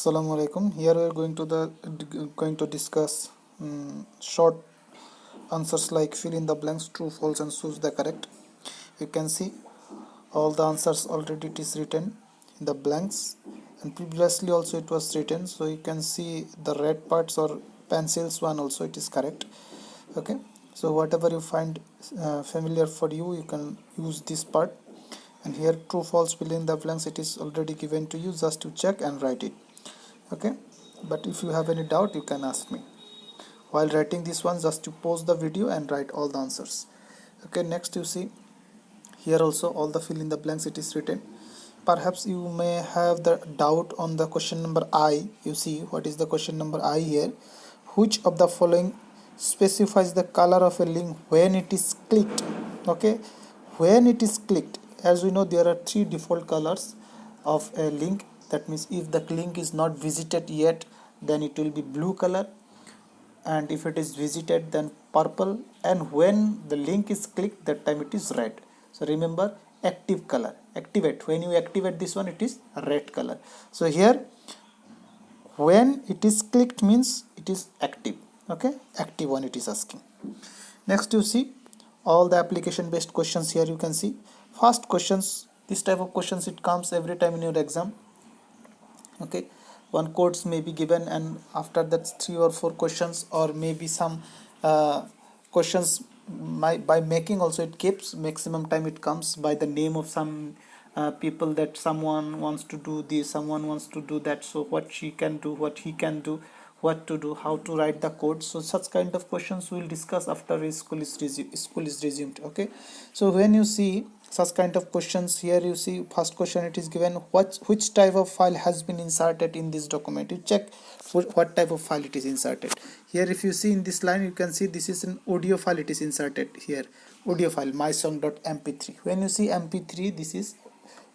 Assalamu alaikum. Here we are going to discuss short answers like fill in the blanks, true, false, and choose the correct. You can see all the answers already it is written in the blanks, and previously also it was written. So you can see the red parts or pencils one also it is correct. Okay. So whatever you find familiar for you, you can use this part. And here true, false, fill in the blanks. It is already given to you. Just to check and write it. Okay, but if you have any doubt you can ask me while writing this one. Just to pause the video and write all the answers. Okay, next you see here also all the fill in the blanks it is written. Perhaps you may have the doubt on the question number I. You see what is the question number I here. Which of the following specifies the color of a link when it is clicked? Okay, when it is clicked, as we know there are three default colors of a link. That means if the link is not visited yet, then it will be blue color, and if it is visited then purple, and when the link is clicked that time it is red. So remember, active color, activate, when you activate this one it is red color. So here when it is clicked means it is active. Okay, active one it is asking. Next you see all the application based questions. Here you can see first questions. This type of questions it comes every time in your exam. Okay, one codes may be given, and after that 3 or 4 questions, or maybe some questions by making also it keeps maximum time. It comes by the name of some people, that someone wants to do this, someone wants to do that, so what she can do, what he can do, what to do, how to write the code. So such kind of questions we will discuss after school is resumed. Okay, so when you see such kind of questions, here you see first question it is given, which type of file has been inserted in this document. You check what type of file it is inserted. Here if you see in this line, you can see this is an audio file it is inserted here, audio file mysong.mp3. when you see mp3, this is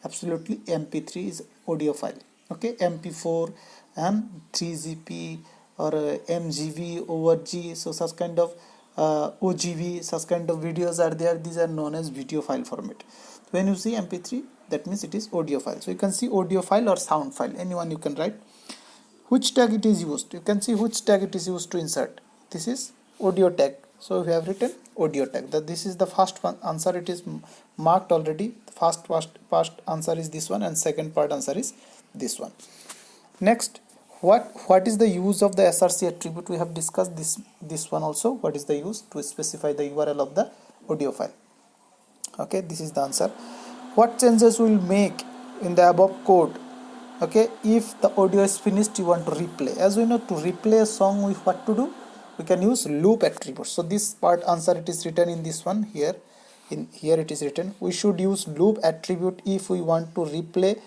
absolutely mp3 is audio file. Okay, mp4 and 3gp or mgv over g. So such kind of ogv, such kind of videos are there. These are known as video file format. When you see mp3, that means it is audio file. So you can see audio file or sound file, anyone you can write. Which tag it is used, you can see which tag it is used to insert. This is audio tag, so we have written audio tag. That this is the first one answer, it is marked already. First answer is this one, and second part answer is this one. Next, what is the use of the src attribute? We have discussed this one also. What is the use? To specify the URL of the audio file. Okay, this is the answer. What changes will make in the above code? Okay, if the audio is finished, you want to replay. As we know, to replay a song, with what to do? We can use loop attribute. So this part answer it is written in this one here. In here it is written we should use loop attribute if we want to replay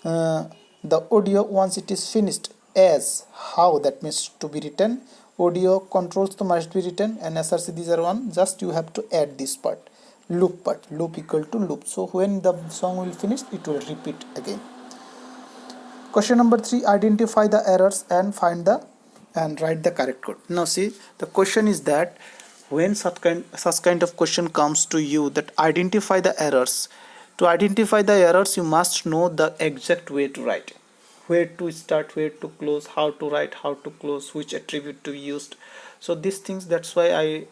the audio once it is finished. As how, that means to be written audio controls to must be written, and src these are one. Just you have to add this part, loop part, loop equal to loop. So when the song will finish, it will repeat again. Question number 3, identify the errors and write the correct code. Now see, the question is that when such kind of question comes to you, that identify the errors. To identify the errors, you must know the exact way to write, where to start, where to close, how to write, how to close, which attribute to use. So these things, that's why I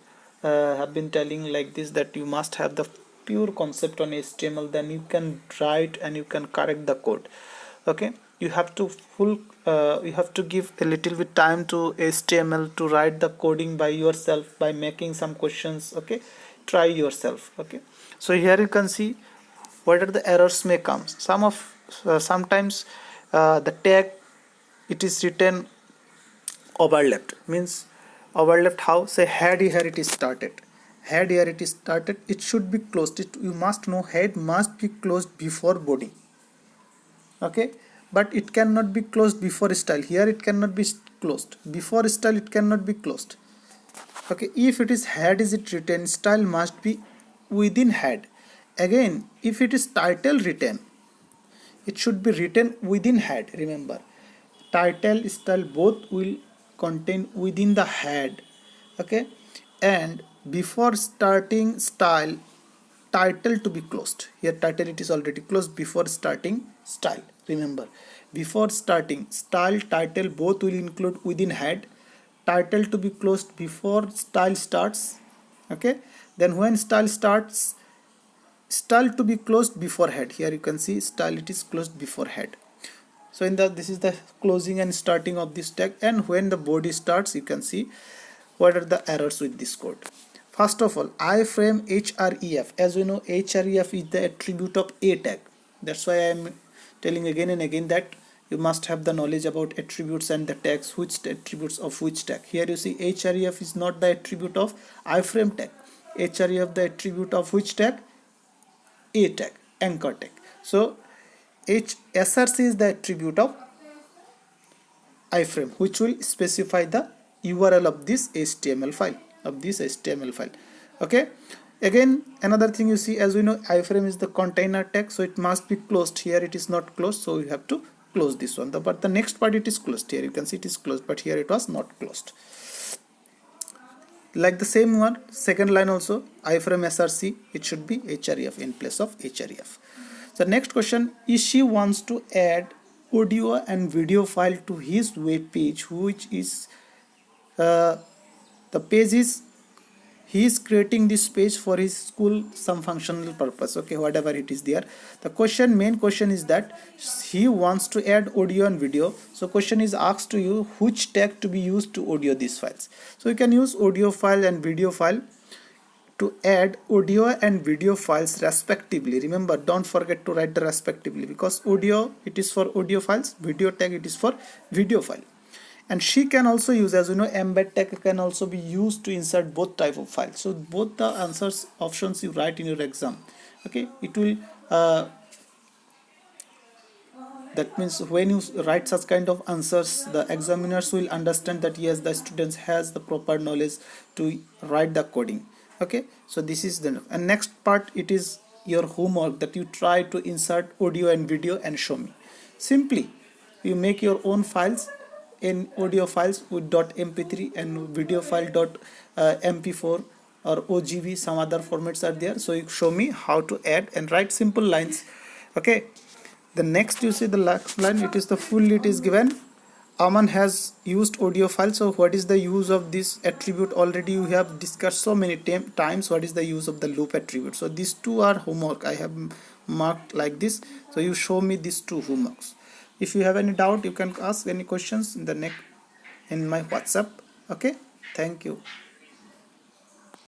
have been telling like this, that you must have the pure concept on HTML, then you can write and you can correct the code. Okay, you have to you have to give a little bit time to HTML to write the coding by yourself, by making some questions. Okay, try yourself. Okay, so here you can see what are the errors may come. Sometimes the tag it is written overlapped, means overlapped how? Say head, here it is started, head here it is started, it should be closed. You must know head must be closed before body. Okay, but it cannot be closed before style. Here it cannot be closed before style, it cannot be closed. Okay, if it is head is it written, style must be within head. Again, if it is title written, it should be written within head. Remember, title style both will contain within the head. Okay, and before starting style title to be closed. Here title it is already closed before starting style. Remember, before starting style, title both will include within head. Title to be closed before style starts. Okay, then when style starts, style to be closed before head. Here you can see style it is closed before head. So in the this is the closing and starting of this tag, and when the body starts, you can see what are the errors with this code. First of all, iframe href. As we know, href is the attribute of a tag. That's why I am telling again and again that you must have the knowledge about attributes and the tags, which attributes of which tag. Here you see href is not the attribute of iframe tag. Href the attribute of which tag? A tag, anchor tag. So src is the attribute of iframe, which will specify the URL of this HTML file. Okay, again another thing you see, as we know, iframe is the container tag, so it must be closed. Here it is not closed, so we have to close this one. But the next part it is closed. Here you can see it is closed, but here it was not closed. Like the same one, second line also, iframe src, it should be href in place of href. So next question, Ishi wants to add audio and video file to his web page, which is the page is he is creating this page for his school, some functional purpose. Okay, whatever it is there. The main question is that he wants to add audio and video. So question is asked to you, which tag to be used to audio these files. So you can use audio file and video file to add audio and video files respectively. Remember, don't forget to write the respectively, because audio it is for audio files, video tag it is for video file. And she can also use, as you know, embed tag can also be used to insert both type of files. So both the answers options you write in your exam. Okay, it will that means when you write such kind of answers, the examiners will understand that yes, the students has the proper knowledge to write the coding. Okay, so this is the, and next part it is your homework, that you try to insert audio and video and show me. Simply you make your own files in audio files with .mp3 and video file .mp4 or OGB, some other formats are there. So you show me how to add and write simple lines. Okay, the next you see the last line, it is the full, it is given. Aman has used audio file. So what is the use of this attribute? Already you have discussed so many times what is the use of the loop attribute. So these two are homework, I have marked like this. So you show me these two homeworks. If you have any doubt, you can ask any questions in the next in my WhatsApp. Okay, thank you.